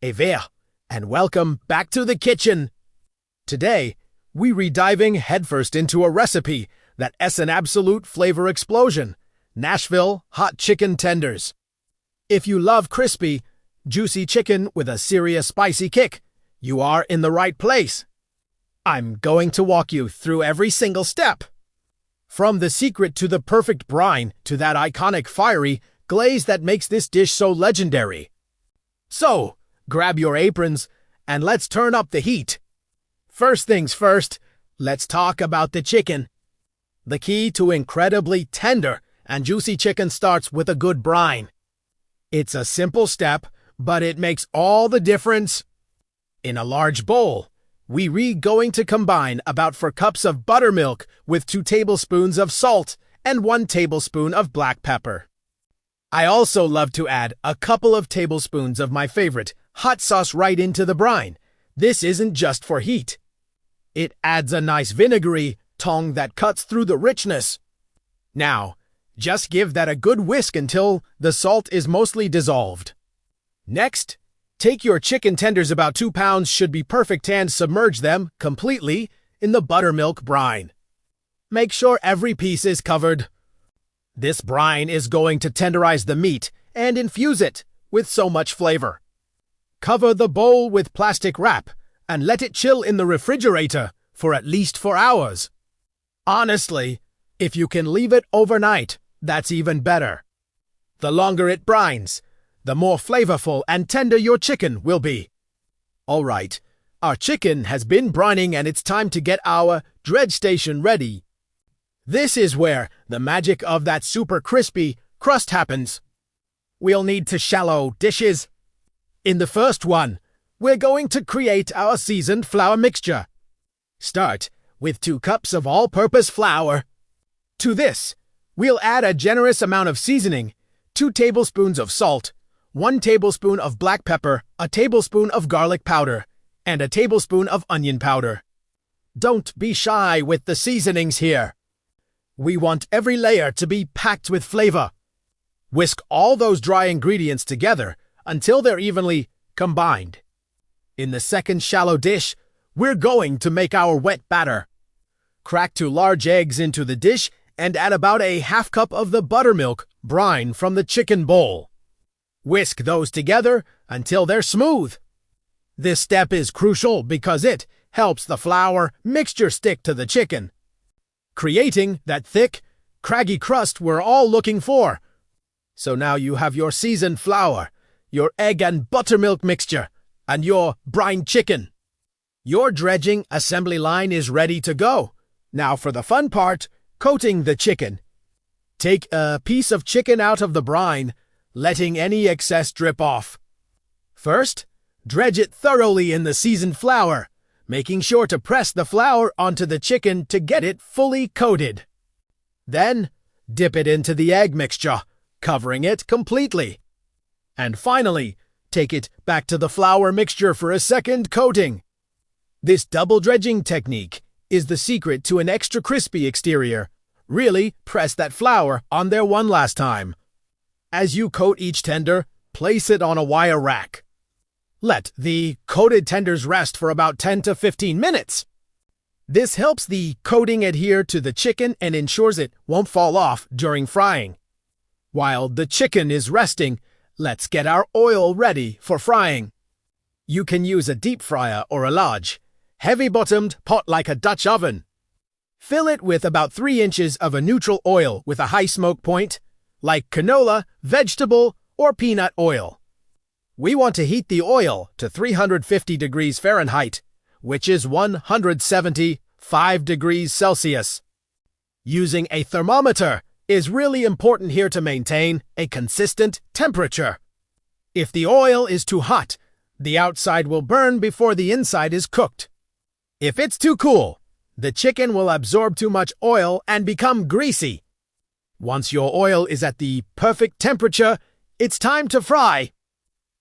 Ever, and welcome back to the kitchen. Today, we re-diving headfirst into a recipe that is an absolute flavor explosion: Nashville hot chicken tenders. If you love crispy, juicy chicken with a serious spicy kick, you are in the right place. I'm going to walk you through every single step. From the secret to the perfect brine to that iconic fiery glaze that makes this dish so legendary. So, grab your aprons and let's turn up the heat. First things first, let's talk about the chicken. The key to incredibly tender and juicy chicken starts with a good brine. It's a simple step, but it makes all the difference. In a large bowl, we're going to combine about 4 cups of buttermilk with 2 tablespoons of salt and 1 tablespoon of black pepper. I also love to add a couple of tablespoons of my favorite hot sauce right into the brine. This isn't just for heat. It adds a nice vinegary tang that cuts through the richness. Now, just give that a good whisk until the salt is mostly dissolved. Next, take your chicken tenders, about 2 pounds should be perfect, and submerge them completely in the buttermilk brine. Make sure every piece is covered. This brine is going to tenderize the meat and infuse it with so much flavor. Cover the bowl with plastic wrap and let it chill in the refrigerator for at least 4 hours. Honestly, if you can leave it overnight, that's even better. The longer it brines, the more flavorful and tender your chicken will be. All right, our chicken has been brining and it's time to get our dredge station ready. This is where the magic of that super crispy crust happens. We'll need 2 shallow dishes. In the first one, we're going to create our seasoned flour mixture. Start with 2 cups of all-purpose flour. To this, we'll add a generous amount of seasoning: 2 tablespoons of salt, 1 tablespoon of black pepper, a tablespoon of garlic powder, and a tablespoon of onion powder. Don't be shy with the seasonings here. We want every layer to be packed with flavor. Whisk all those dry ingredients together until they're evenly combined. In the second shallow dish, we're going to make our wet batter. Crack 2 large eggs into the dish and add about a half cup of the buttermilk brine from the chicken bowl. Whisk those together until they're smooth. This step is crucial because it helps the flour mixture stick to the chicken, creating that thick, craggy crust we're all looking for. So now you have your seasoned flour, your egg and buttermilk mixture, and your brine chicken. Your dredging assembly line is ready to go. Now for the fun part, coating the chicken. Take a piece of chicken out of the brine, letting any excess drip off. First, dredge it thoroughly in the seasoned flour, making sure to press the flour onto the chicken to get it fully coated. Then, dip it into the egg mixture, covering it completely. And finally, take it back to the flour mixture for a second coating. This double dredging technique is the secret to an extra crispy exterior. Really press that flour on there one last time. As you coat each tender, place it on a wire rack. Let the coated tenders rest for about 10 to 15 minutes. This helps the coating adhere to the chicken and ensures it won't fall off during frying. While the chicken is resting, let's get our oil ready for frying. You can use a deep fryer or a large, heavy-bottomed pot like a Dutch oven. Fill it with about 3 inches of a neutral oil with a high smoke point, like canola, vegetable, or peanut oil. We want to heat the oil to 350 degrees Fahrenheit, which is 175 degrees Celsius. Using a thermometer is really important here to maintain a consistent temperature. If the oil is too hot, the outside will burn before the inside is cooked. If it's too cool, the chicken will absorb too much oil and become greasy. Once your oil is at the perfect temperature, it's time to fry.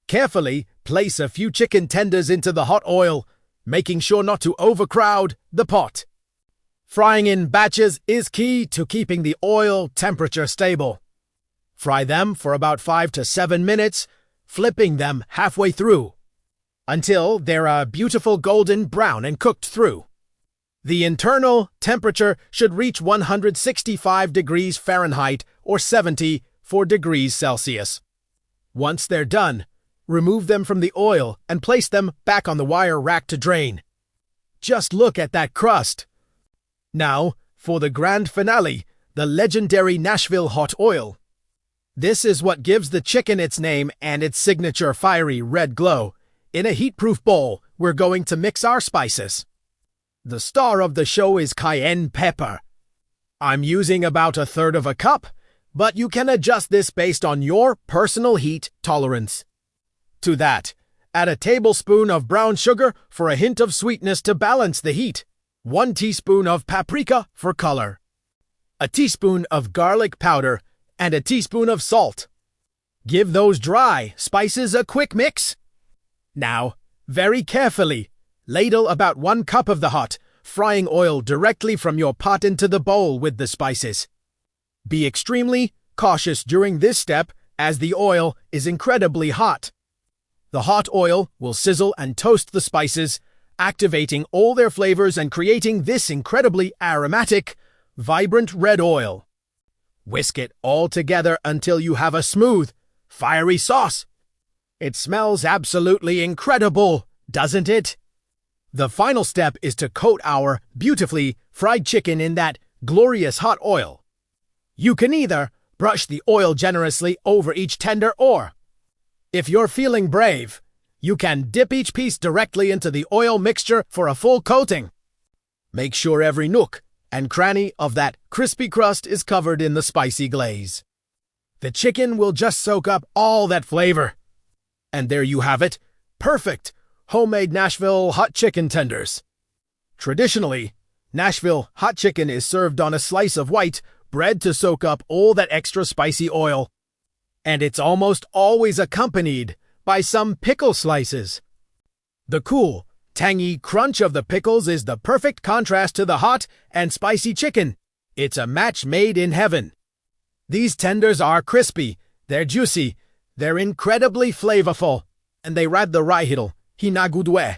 Carefully place a few chicken tenders into the hot oil, making sure not to overcrowd the pot. Frying in batches is key to keeping the oil temperature stable. Fry them for about 5 to 7 minutes, flipping them halfway through. until they're a beautiful golden brown and cooked through. The internal temperature should reach 165 degrees Fahrenheit or 74 degrees Celsius. Once they're done, remove them from the oil and place them back on the wire rack to drain. Just look at that crust. Now, for the grand finale, the legendary Nashville hot oil. This is what gives the chicken its name and its signature fiery red glow. In a heat-proof bowl, we're going to mix our spices. The star of the show is cayenne pepper. I'm using about 1/3 cup, but you can adjust this based on your personal heat tolerance. To that, add a tablespoon of brown sugar for a hint of sweetness to balance the heat, 1 teaspoon of paprika for color, a teaspoon of garlic powder, and a teaspoon of salt. Give those dry spices a quick mix. Now, very carefully, ladle about 1 cup of the hot, frying oil directly from your pot into the bowl with the spices. Be extremely cautious during this step as the oil is incredibly hot. The hot oil will sizzle and toast the spices, activating all their flavors and creating this incredibly aromatic, vibrant red oil. Whisk it all together until you have a smooth, fiery sauce. It smells absolutely incredible, doesn't it? The final step is to coat our beautifully fried chicken in that glorious hot oil. You can either brush the oil generously over each tender or, if you're feeling brave, you can dip each piece directly into the oil mixture for a full coating. Make sure every nook and cranny of that crispy crust is covered in the spicy glaze. The chicken will just soak up all that flavor. And there you have it, perfect homemade Nashville hot chicken tenders. Traditionally, Nashville hot chicken is served on a slice of white bread to soak up all that extra spicy oil. And it's almost always accompanied by some pickle slices. The cool, tangy crunch of the pickles is the perfect contrast to the hot and spicy chicken. It's a match made in heaven. These tenders are crispy, they're juicy, they're incredibly flavorful, and they rad the raihidal, hinagudwe.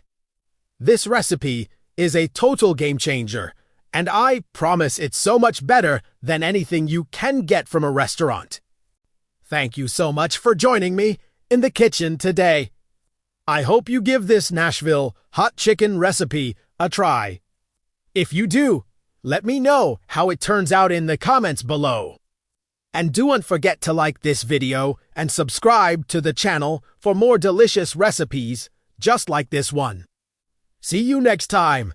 This recipe is a total game changer, and I promise it's so much better than anything you can get from a restaurant. Thank you so much for joining me in the kitchen today. I hope you give this Nashville hot chicken recipe a try. If you do, let me know how it turns out in the comments below. And don't forget to like this video and subscribe to the channel for more delicious recipes just like this one. See you next time.